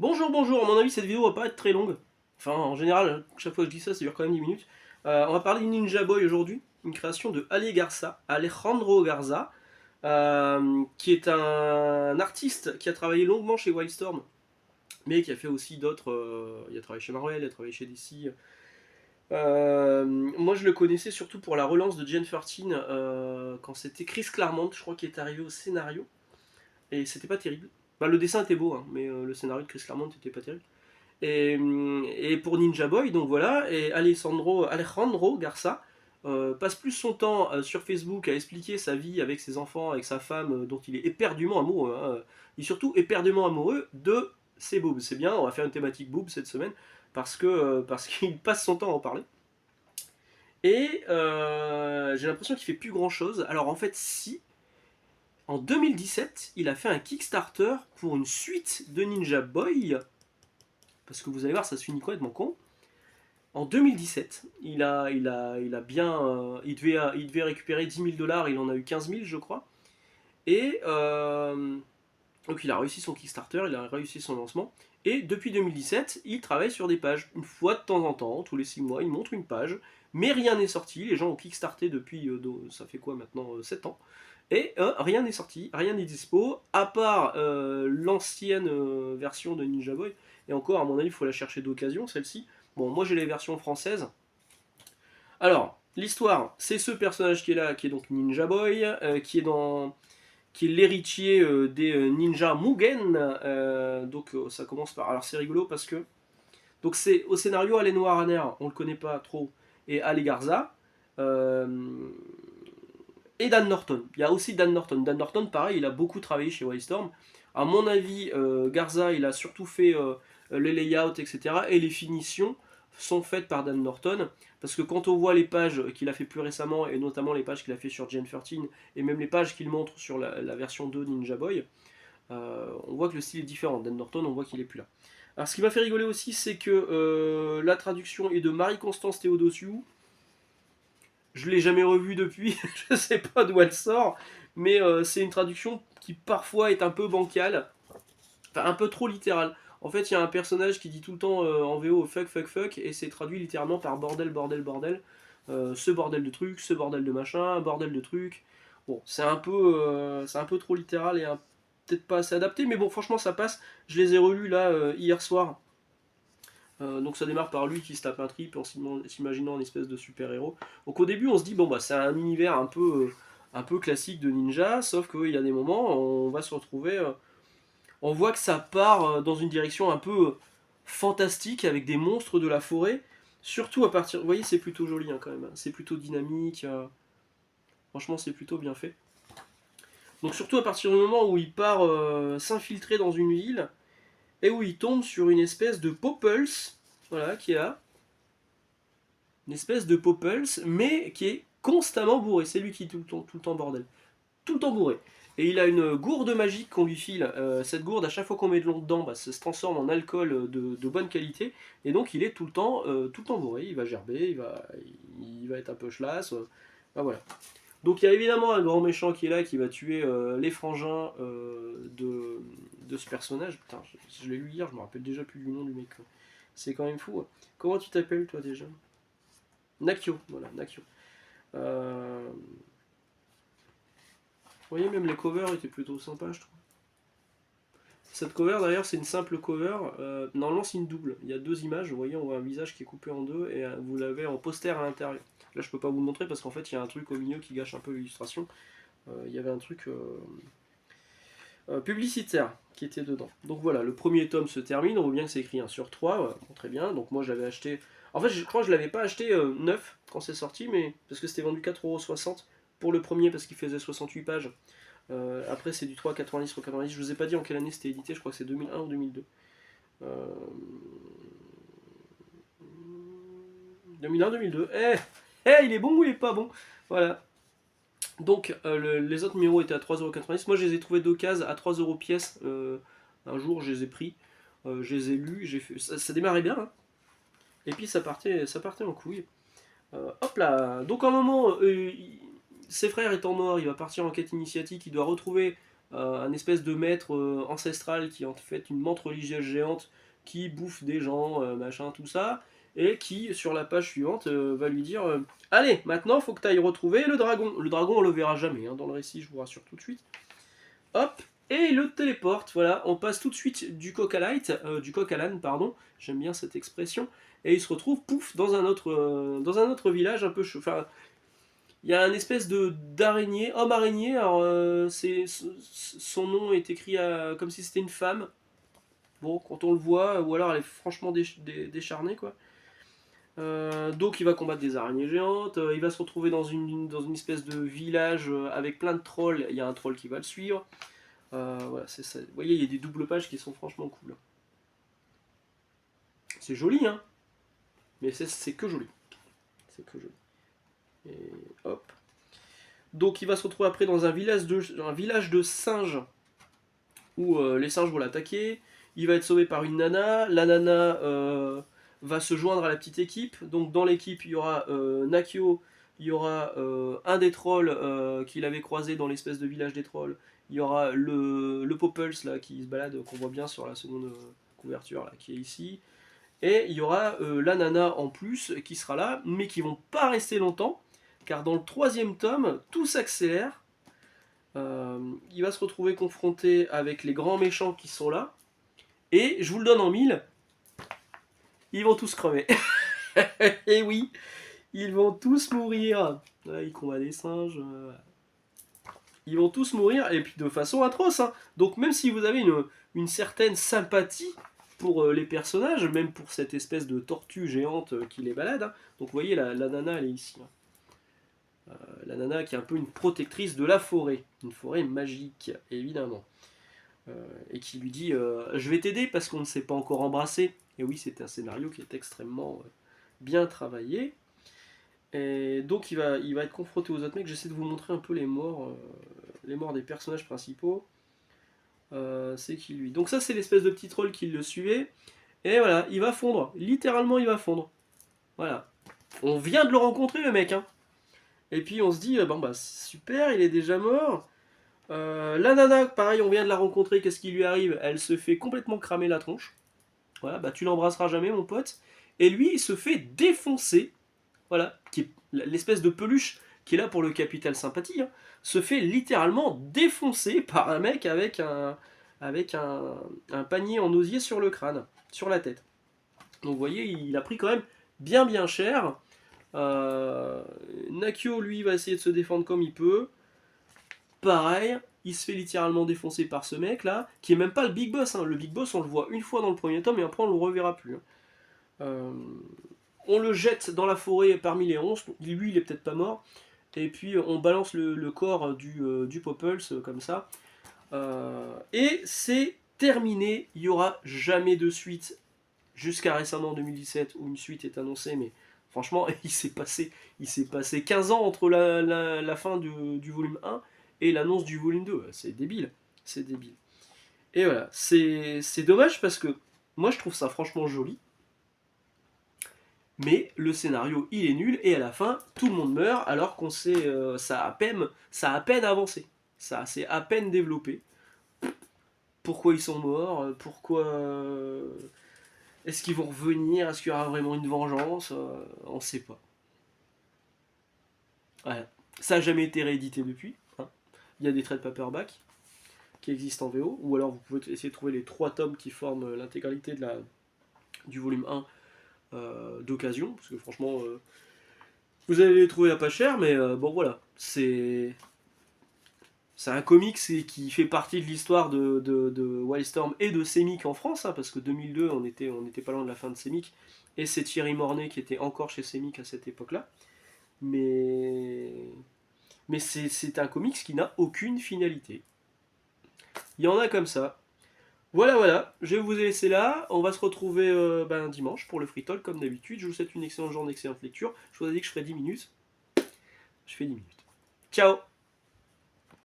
Bonjour, bonjour, à mon avis cette vidéo va pas être très longue. Enfin, en général, chaque fois que je dis ça, ça dure quand même 10 minutes. On va parler de Ninja Boy aujourd'hui, une création de Alejandro Garza, qui est un artiste qui a travaillé longuement chez Wildstorm, mais qui a fait aussi d'autres. Il a travaillé chez Marvel, il a travaillé chez DC. Moi je le connaissais surtout pour la relance de Gen 13 quand c'était Chris Claremont, je crois, qui est arrivé au scénario, et c'était pas terrible. Bah, le dessin était beau, hein, mais le scénario de Chris Claremont était pas terrible. Et pour Ninja Boy, donc voilà, et Alejandro Garza passe plus son temps sur Facebook à expliquer sa vie avec ses enfants, avec sa femme, dont il est éperdument amoureux, hein, et surtout éperdument amoureux de ses boobs. C'est bien, on va faire une thématique boobs cette semaine, parce qu'il passe son temps à en parler. Et j'ai l'impression qu'il fait plus grand chose. Alors en fait, si, en 2017, il a fait un Kickstarter pour une suite de Ninja Boy, parce que vous allez voir, ça se finit complètement con. En 2017, il devait récupérer 10 000 dollars, il en a eu 15 000 je crois. Et donc il a réussi son Kickstarter, il a réussi son lancement. Et depuis 2017, il travaille sur des pages. Une fois de temps en temps, tous les 6 mois, il montre une page. Mais rien n'est sorti, les gens ont kickstarté depuis, ça fait quoi maintenant, 7 ans. Et rien n'est sorti, rien n'est dispo, à part l'ancienne version de Ninja Boy. Et encore, à mon avis, il faut la chercher d'occasion, celle-ci. Bon, moi j'ai les versions françaises. Alors, l'histoire, c'est ce personnage qui est là, qui est donc Ninja Boy, qui est l'héritier des Ninja Mugen. Donc ça commence par. Alors c'est rigolo parce que. Donc c'est au scénario Alain Noiraner, on le connaît pas trop, et Ale Garza. euh, et Dan Norton. Il y a aussi Dan Norton. Dan Norton, pareil, il a beaucoup travaillé chez Wildstorm. À mon avis, Garza, il a surtout fait les layouts, etc. Et les finitions sont faites par Dan Norton. Parce que quand on voit les pages qu'il a fait plus récemment, et notamment les pages qu'il a fait sur Gen 13, et même les pages qu'il montre sur la version 2 Ninja Boy, on voit que le style est différent. Dan Norton, on voit qu'il est plus là. Alors ce qui m'a fait rigoler aussi, c'est que la traduction est de Marie-Constance Théodosiou. Je l'ai jamais revue depuis, je sais pas d'où elle sort, mais c'est une traduction qui parfois est un peu bancale, enfin un peu trop littérale. En fait, il y a un personnage qui dit tout le temps en VO fuck fuck fuck, et c'est traduit littéralement par bordel bordel bordel. Ce bordel de trucs, ce bordel de machin, bordel de trucs. Bon, c'est un peu trop littéral et peut-être pas assez adapté, mais bon, franchement, ça passe. Je les ai relus là hier soir. Donc ça démarre par lui qui se tape un trip en s'imaginant une espèce de super-héros. Donc au début on se dit bon bah c'est un univers un peu classique de ninja, sauf qu'il y a des moments on va se retrouver, on voit que ça part dans une direction un peu fantastique avec des monstres de la forêt. Surtout à partir, vous voyez c'est plutôt joli hein, quand même, hein. C'est plutôt dynamique, franchement c'est plutôt bien fait. Donc surtout à partir du moment où il part s'infiltrer dans une ville et où il tombe sur une espèce de Popples, voilà, qui est là, une espèce de Popples, mais qui est constamment bourré. C'est lui qui est tout le temps bordel. Tout le temps bourré. Et il a une gourde magique qu'on lui file. Cette gourde, à chaque fois qu'on met de l'eau dedans, bah, ça se transforme en alcool de bonne qualité. Et donc il est tout le temps bourré. Il va gerber, il va être un peu chlasse. Bah, voilà. Donc il y a évidemment un grand méchant qui est là, qui va tuer les frangins de ce personnage. Putain, je l'ai lu hier, je me rappelle déjà plus du nom du mec. C'est quand même fou. Comment tu t'appelles toi déjà? Nakio, voilà, Nakio. Vous voyez, même les covers étaient plutôt sympas, je trouve. Cette cover d'ailleurs, c'est une simple cover. Normalement, c'est une double. Il y a deux images. Vous voyez, on voit un visage qui est coupé en deux et vous l'avez en poster à l'intérieur. Là, je peux pas vous le montrer parce qu'en fait, il y a un truc au milieu qui gâche un peu l'illustration. Il y avait un truc publicitaire qui était dedans. Donc voilà, le premier tome se termine. On voit bien que c'est écrit 1 sur 3. Bon, très bien. Donc moi, j'avais acheté. En fait, je crois que je l'avais pas acheté neuf quand c'est sorti, mais parce que c'était vendu 4,60€ pour le premier parce qu'il faisait 68 pages. Après, c'est du 3,90 ou 90. Je vous ai pas dit en quelle année c'était édité. Je crois que c'est 2001 ou 2002. 2001-2002. Il est bon ou il est pas bon? Voilà. Donc, les autres numéros étaient à 3,90€. Moi, je les ai trouvés d'occasion à 3€ pièce. Un jour, je les ai pris. Je les ai lus. Ça démarrait bien, hein. Et puis, ça partait en couille. Hop là. Donc, à un moment, ses frères étant morts, il va partir en quête initiatique. Il doit retrouver un espèce de maître ancestral qui est en fait une menthe religieuse géante qui bouffe des gens, machin, tout ça, et qui, sur la page suivante, va lui dire allez, maintenant, faut que tu ailles retrouver le dragon. Le dragon, on le verra jamais dans le récit, je vous rassure tout de suite. Hop, et il le téléporte, voilà, on passe tout de suite du coq à l'âne, pardon, j'aime bien cette expression, et il se retrouve, pouf, dans un autre village un peu chaud. Enfin, il y a une espèce de d'araignée, homme araignée, alors son nom est écrit comme si c'était une femme. Bon, quand on le voit, ou alors elle est franchement décharnée, quoi. Donc il va combattre des araignées géantes, il va se retrouver dans une espèce de village avec plein de trolls, il y a un troll qui va le suivre. Voilà, c'est ça. Vous voyez, il y a des doubles pages qui sont franchement cool. C'est joli, hein, mais c'est que joli. C'est que joli. Et hop. Donc il va se retrouver après dans un village de singes où les singes vont l'attaquer. Il va être sauvé par une nana. La nana va se joindre à la petite équipe. Donc dans l'équipe, il y aura Nakio, il y aura un des trolls qu'il avait croisé dans l'espèce de village des trolls. Il y aura le Popples là, qui se balade, qu'on voit bien sur la seconde couverture là, qui est ici. Et il y aura la nana en plus qui sera là, mais qui vont pas rester longtemps, car dans le troisième tome, tout s'accélère. Il va se retrouver confronté avec les grands méchants qui sont là, et je vous le donne en mille, ils vont tous crever. Et oui, ils vont tous mourir. Ouais, ils combattent des singes. Ils vont tous mourir, et puis de façon atroce. Hein. Donc même si vous avez une certaine sympathie pour les personnages, même pour cette espèce de tortue géante qui les balade, hein. Donc vous voyez, la nana, elle est ici. Hein. La nana qui est un peu une protectrice de la forêt. Une forêt magique, évidemment. Et qui lui dit je vais t'aider parce qu'on ne s'est pas encore embrassé. Et oui, c'est un scénario qui est extrêmement bien travaillé. Et donc il va être confronté aux autres mecs. J'essaie de vous montrer un peu les morts des personnages principaux. C'est qui lui? Donc ça c'est l'espèce de petit troll qui le suivait. Et voilà, il va fondre. Littéralement il va fondre. Voilà. On vient de le rencontrer le mec. Hein. Et puis on se dit, bon bah super, il est déjà mort. La nana, pareil, on vient de la rencontrer, qu'est-ce qui lui arrive? Elle se fait complètement cramer la tronche. Voilà, bah tu l'embrasseras jamais mon pote. Et lui, il se fait défoncer. Voilà, qui est l'espèce de peluche qui est là pour le capital sympathie, hein, se fait littéralement défoncer par un mec avec un panier en osier sur le crâne, sur la tête. Donc vous voyez, il a pris quand même bien cher. Nakio, lui, va essayer de se défendre comme il peut. Pareil, il se fait littéralement défoncer par ce mec là, qui est même pas le Big Boss. Hein. Le Big Boss, on le voit une fois dans le premier tome et après on le reverra plus. Hein. On le jette dans la forêt parmi les ronces. Lui, il est peut-être pas mort. Et puis on balance le corps du Popples comme ça. Et c'est terminé. Il n'y aura jamais de suite. Jusqu'à récemment en 2017 où une suite est annoncée, mais franchement, il s'est passé 15 ans entre la fin du volume 1 et l'annonce du volume 2. C'est débile. C'est débile. Et voilà, c'est dommage parce que moi je trouve ça franchement joli. Mais le scénario il est nul et à la fin tout le monde meurt alors qu'on sait ça a à peine avancé. Ça c'est à peine développé. Pourquoi ils sont morts? Pourquoi est-ce qu'ils vont revenir? Est-ce qu'il y aura vraiment une vengeance? On ne sait pas. Voilà. Ça n'a jamais été réédité depuis. Hein. Il y a des trades paperback qui existent en VO, ou alors vous pouvez essayer de trouver les 3 tomes qui forment l'intégralité du volume 1 d'occasion, parce que franchement, vous allez les trouver à pas cher, mais bon voilà, c'est un comics qui fait partie de l'histoire de Wildstorm et de Semic en France, hein, parce que 2002, on était pas loin de la fin de Semic, et c'est Thierry Mornay qui était encore chez Semic à cette époque-là. Mais c'est un comics qui n'a aucune finalité. Il y en a comme ça. Voilà, je vais vous laisser là. On va se retrouver dimanche pour le free talk comme d'habitude. Je vous souhaite une excellente journée, excellente lecture. Je vous ai dit que je ferai 10 minutes. Je fais 10 minutes. Ciao!